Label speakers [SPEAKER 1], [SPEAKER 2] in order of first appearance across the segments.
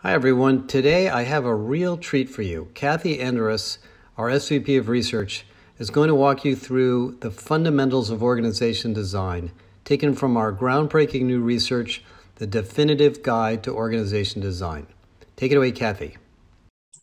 [SPEAKER 1] Hi everyone. Today I have a real treat for you. Kathi Enderes, our SVP of Research, is going to walk you through the fundamentals of organization design, taken from our groundbreaking new research, The Definitive Guide to Organization Design. Take it away, Kathi.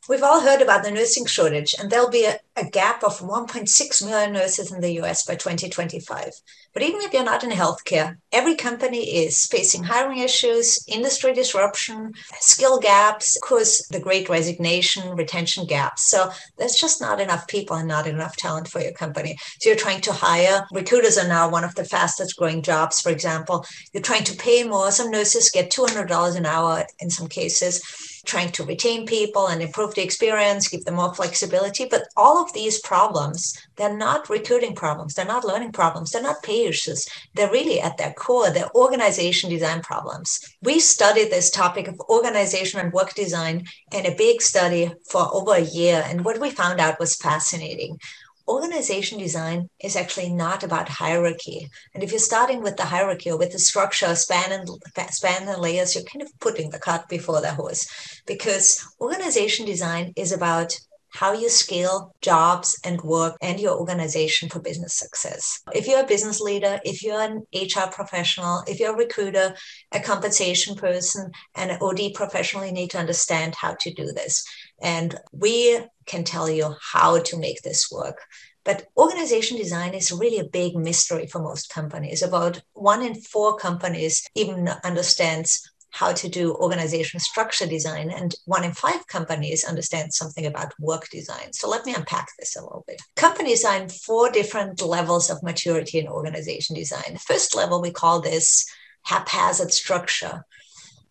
[SPEAKER 2] We've all heard about the nursing shortage, and there'll be a gap of 1.6 million nurses in the US by 2025. But even if you're not in healthcare, every company is facing hiring issues, industry disruption, skill gaps, of course, the great resignation, retention gaps. So there's just not enough people and not enough talent for your company. So you're trying to hire. Recruiters are now one of the fastest growing jobs, for example. You're trying to pay more. Some nurses get $200 an hour in some cases. Trying to retain people and improve the experience, give them more flexibility. But all of these problems, they're not recruiting problems. They're not learning problems. They're not pay issues. They're really at their core, they're organization design problems. We studied this topic of organization and work design in a big study for over a year. And what we found out was fascinating. Organization design is actually not about hierarchy. And if you're starting with the hierarchy or with the structure, span and layers, you're kind of putting the cart before the horse, because organization design is about how you scale jobs and work and your organization for business success. If you're a business leader, if you're an HR professional, if you're a recruiter, a compensation person, and an OD professional, you need to understand how to do this. And we can tell you how to make this work. But organization design is really a big mystery for most companies. About 1 in 4 companies even understands how to do organization structure design, and 1 in 5 companies understand something about work design. So let me unpack this a little bit. Companies are in 4 different levels of maturity in organization design. The first level, we call this haphazard structure.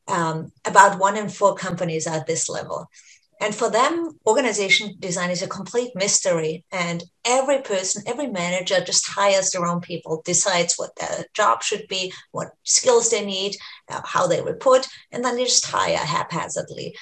[SPEAKER 2] About 1 in 4 companies are at this level. And for them, organization design is a complete mystery. And every person, every manager just hires their own people, decides what their job should be, what skills they need, how they report, and then they just hire haphazardly.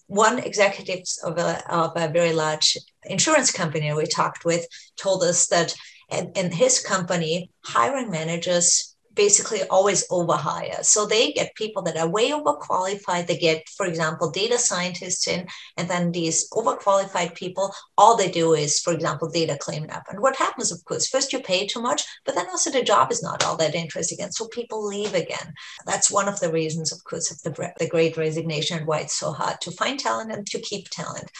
[SPEAKER 2] One executive of a very large insurance company we talked with told us that in his company, hiring managers basically always overhire. So they get people that are way overqualified. They get, for example, data scientists in, and then these overqualified people, all they do is, for example, data cleanup. And what happens, of course, first you pay too much, but then also the job is not all that interesting. And so people leave again. That's one of the reasons, of course, of the great resignation and why it's so hard to find talent and to keep talent.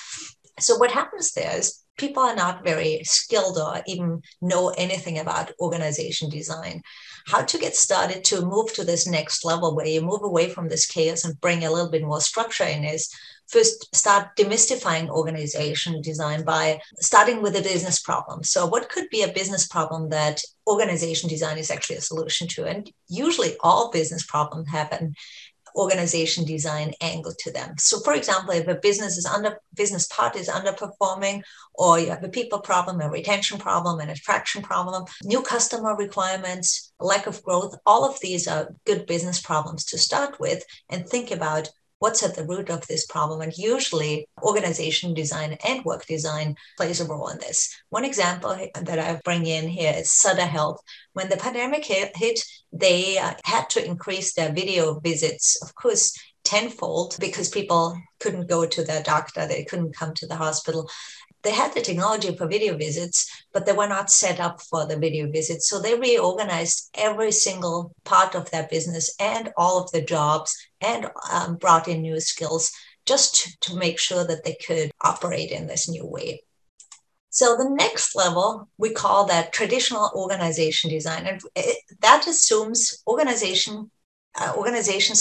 [SPEAKER 2] So what happens there is people are not very skilled or even know anything about organization design. How to get started to move to this next level where you move away from this chaos and bring a little bit more structure in is first start demystifying organization design by starting with a business problem. So what could be a business problem that organization design is actually a solution to? And usually all business problems have an organization design angle to them. So for example, if a business part is underperforming, or you have a people problem, a retention problem, an attraction problem, new customer requirements, lack of growth, all of these are good business problems to start with and think about what's at the root of this problem. And usually organization design and work design plays a role in this. One example that I bring in here is Sutter Health. When the pandemic hit, they had to increase their video visits, of course, tenfold, because people couldn't go to their doctor. They couldn't come to the hospital. They had the technology for video visits, but they were not set up for the video visits. So they reorganized every single part of their business and all of the jobs and brought in new skills just to make sure that they could operate in this new way. So the next level, we call that traditional organization design. And that assumes organizations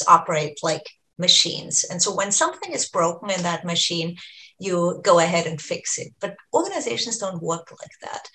[SPEAKER 2] operate like machines. And so when something is broken in that machine, you go ahead and fix it. But organizations don't work like that.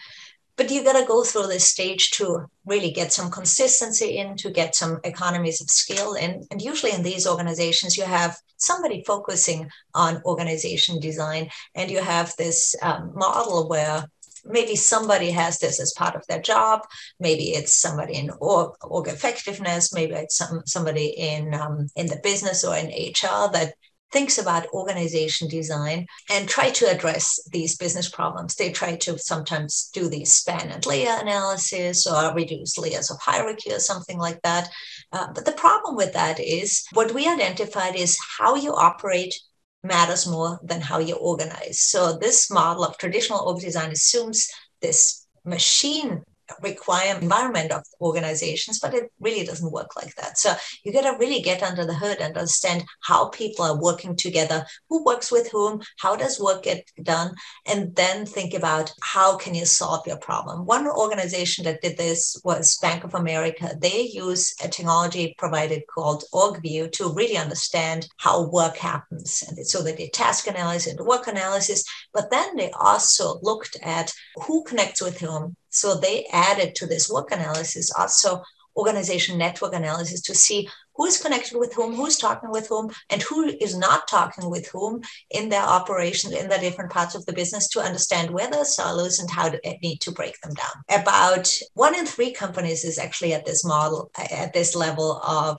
[SPEAKER 2] But you got to go through this stage to really get some consistency in, to get some economies of scale in. And usually in these organizations, you have somebody focusing on organization design, and you have this model where maybe somebody has this as part of their job. Maybe it's somebody in org effectiveness. Maybe it's somebody in the business or in HR that thinks about organization design and try to address these business problems. They try to sometimes do these span and layer analysis or reduce layers of hierarchy or something like that. But the problem with that is what we identified is how you operate matters more than how you organize. So this model of traditional org design assumes this machine requirement environment of organizations, but it really doesn't work like that. So you got to really get under the hood and understand how people are working together, who works with whom, how does work get done, and then think about how can you solve your problem. One organization that did this was Bank of America. They use a technology provided called OrgView to really understand how work happens. And so they did task analysis and work analysis, but then they also looked at who connects with whom. So they added to this work analysis also organization network analysis to see who is connected with whom, who's talking with whom, and who is not talking with whom in their operations, in the different parts of the business, to understand where there are silos and how to need to break them down. About 1 in 3 companies is actually at this model, at this level of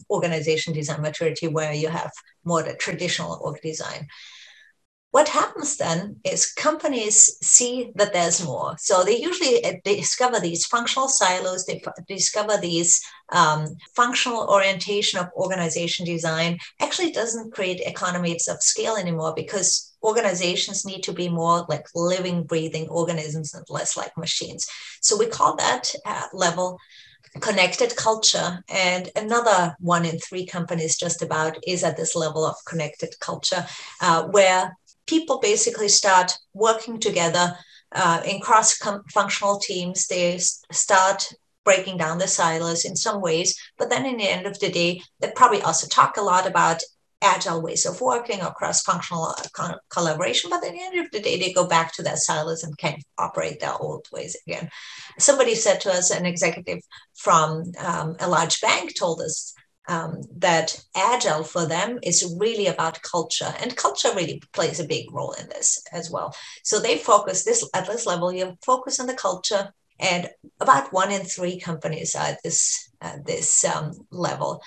[SPEAKER 2] organization design maturity, where you have more the traditional org design. What happens then is companies see that there's more. So they usually discover these functional silos, they discover these functional orientation of organization design actually doesn't create economies of scale anymore, because organizations need to be more like living, breathing organisms and less like machines. So we call that level connected culture. And another 1 in 3 companies just about is at this level of connected culture, where people basically start working together in cross-functional teams. They start breaking down the silos in some ways, but then in the end of the day, they probably also talk a lot about agile ways of working or cross-functional collaboration, but at the end of the day, they go back to their silos and can't operate their old ways again. Somebody said to us, an executive from a large bank told us, that Agile for them is really about culture, and culture really plays a big role in this as well. So they focus at this level, you focus on the culture, and about 1 in 3 companies are at this level.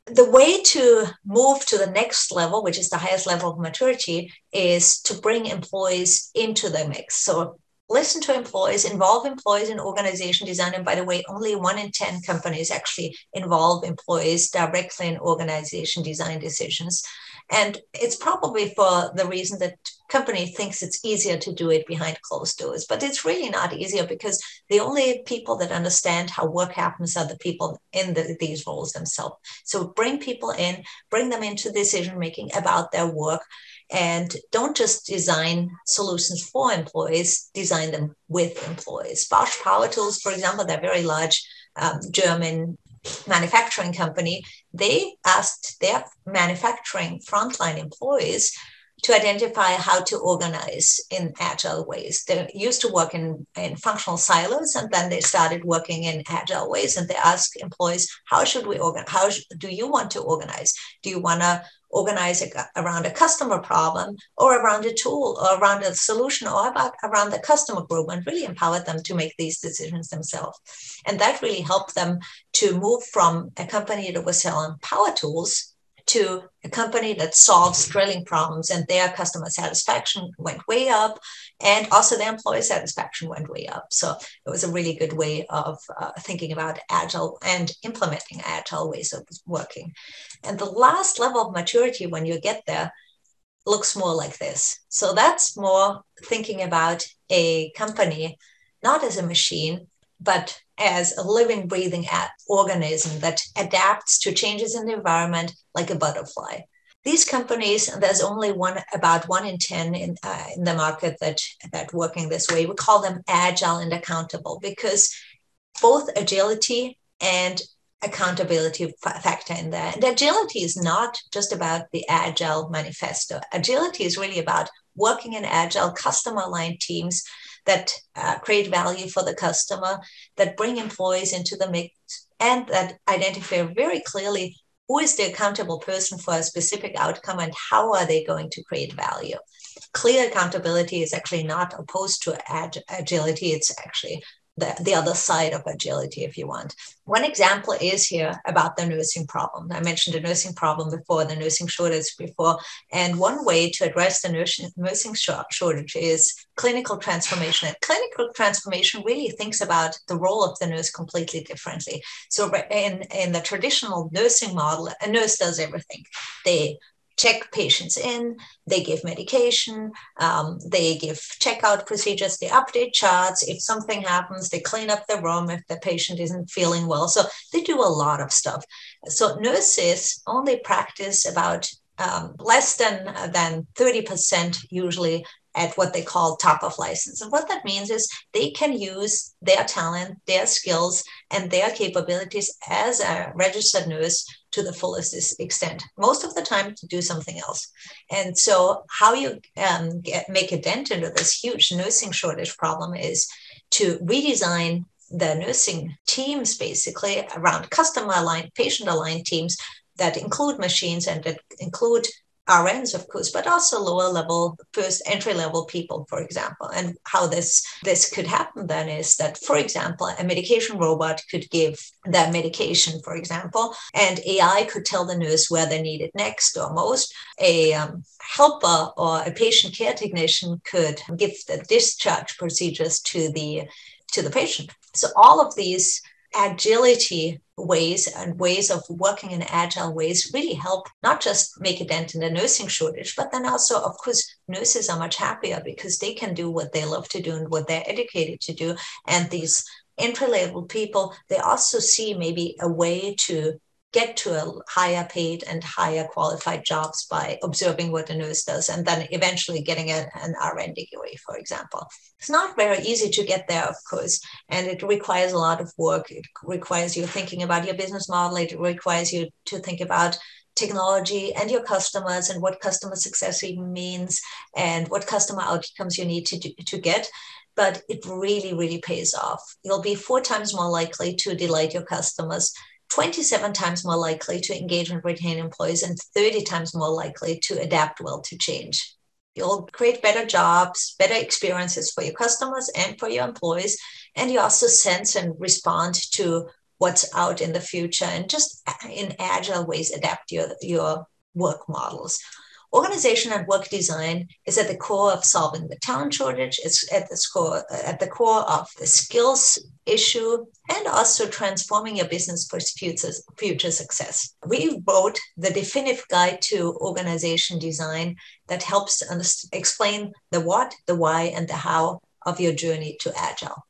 [SPEAKER 2] The way to move to the next level, which is the highest level of maturity, is to bring employees into the mix. So listen to employees, involve employees in organization design. And by the way, only 1 in 10 companies actually involve employees directly in organization design decisions. And it's probably for the reason that company thinks it's easier to do it behind closed doors, but it's really not easier, because the only people that understand how work happens are the people in these roles themselves. So bring people in, bring them into decision-making about their work, and don't just design solutions for employees, design them with employees. Bosch Power Tools, for example, they're very large German manufacturing company. They asked their manufacturing frontline employees to identify how to organize in agile ways. They used to work in functional silos, and then they started working in agile ways. And they asked employees, how should we organize? How do you want to organize? Do you want to organize around a customer problem, or around a tool, or around a solution, or around the customer group, and really empower them to make these decisions themselves? And that really helped them to move from a company that was selling power tools to a company that solves drilling problems, and their customer satisfaction went way up, and also their employee satisfaction went way up. So it was a really good way of thinking about agile and implementing agile ways of working. And the last level of maturity, when you get there, looks more like this. So that's more thinking about a company not as a machine, but as a living, breathing organism that adapts to changes in the environment like a butterfly. These companies, and there's only about 1 in 10 in the market that working this way, we call them agile and accountable, because both agility and accountability factor in there. And agility is not just about the Agile manifesto. Agility is really about working in agile, customer-aligned teams that create value for the customer, that bring employees into the mix, and that identify very clearly who is the accountable person for a specific outcome and how are they going to create value. Clear accountability is actually not opposed to agility. It's actually the other side of agility, if you want. One example is here about the nursing problem. I mentioned the nursing problem before, the nursing shortage before. And one way to address the nursing shortage is clinical transformation. And clinical transformation really thinks about the role of the nurse completely differently. So in the traditional nursing model, a nurse does everything. They check patients in, they give medication, they give checkout procedures, they update charts. If something happens, they clean up the room if the patient isn't feeling well. So they do a lot of stuff. So nurses only practice about less than 30% usually at what they call top of license. And what that means is they can use their talent, their skills, and their capabilities as a registered nurse to the fullest extent, most of the time to do something else. And so how you make a dent into this huge nursing shortage problem is to redesign the nursing teams basically around customer-aligned, patient-aligned teams that include machines and that include RNs, of course, but also lower level, first entry level people, for example. And how this could happen then is that, for example, a medication robot could give that medication, for example, and AI could tell the nurse where they need it next or most. A helper or a patient care technician could give the discharge procedures to the patient. So all of these agility ways and ways of working in agile ways really help not just make a dent in the nursing shortage, but then also, of course, nurses are much happier because they can do what they love to do and what they're educated to do. And these entry-level people, they also see maybe a way to get to a higher paid and higher qualified jobs by observing what a nurse does and then eventually getting an RN degree, for example. It's not very easy to get there, of course, and it requires a lot of work. It requires you thinking about your business model. It requires you to think about technology and your customers and what customer success even means and what customer outcomes you need to get. But it really, really pays off. You'll be 4 times more likely to delight your customers, 27 times more likely to engage and retain employees, and 30 times more likely to adapt well to change. You'll create better jobs, better experiences for your customers and for your employees, and you also sense and respond to what's out in the future and just in agile ways adapt your work models. Organization and work design is at the core of solving the talent shortage. It's at the core of the skills issue and also transforming your business for future success. We wrote the definitive guide to organization design that helps explain the what, the why, and the how of your journey to Agile.